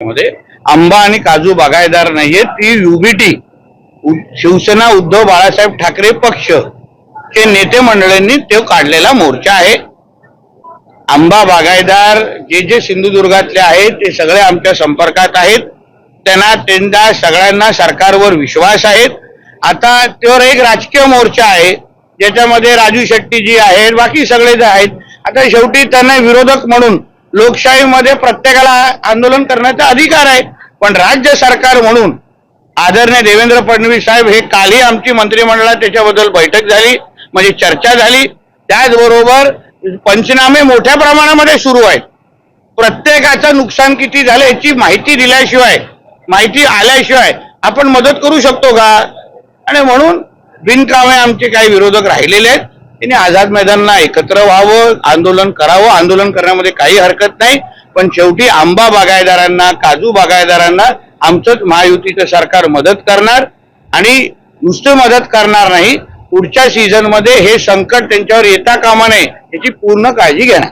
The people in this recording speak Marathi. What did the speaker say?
मध्ये आंबा आणि काजू बागायतदार नाहीये, ती युबीटी शिवसेना उद्धव बाळासाहेब ठाकरे पक्ष चे नेते मंडळींनी तो काढलेला मोर्चा आहे। आंबा बागायतदार जे सिंधुदुर्गातले आहेत ते सगळे आमच्या संपर्कात आहेत, त्यांना सगळ्यांना सरकारवर विश्वास आहे। आता त्यावर एक राजकीय मोर्चा आहे ज्याच्यामध्ये राजू शेट्टी जी आहेत, बाकी सगळे जे आहेत। आता शेवटी त्यांना विरोधक म्हणून लोकशाहीमध्ये प्रत्येकाला आंदोलन करण्याचा अधिकार आहे, पण राज्य सरकार म्हणून आदरणीय देवेंद्र फडणवीस साहेब हे कालही आमची मंत्रिमंडळात त्याच्याबद्दल बैठक झाली, म्हणजे चर्चा झाली। त्याचबरोबर पंचनामे मोठ्या प्रमाणामध्ये सुरू आहेत। प्रत्येकाचं नुकसान किती झालं याची माहिती दिल्याशिवाय, माहिती आल्याशिवाय आपण मदत करू शकतो का? आणि म्हणून बिनकामे आमचे काही विरोधक राहिलेले आहेत, त्यांनी आझाद मैदानला एकत्र व्हावं, आंदोलन करावं। आंदोलन करण्यामध्ये काही हरकत नाही, पण शेवटी आंबा बागायतदारांना, काजू बागायतदारांना आमचं महायुतीचं सरकार मदत करणार आणि नुसतं मदत करणार नाही, पुढच्या सीझन मध्ये हे संकट त्यांच्यावर येता कामा नये याची पूर्ण काळजी घेणार।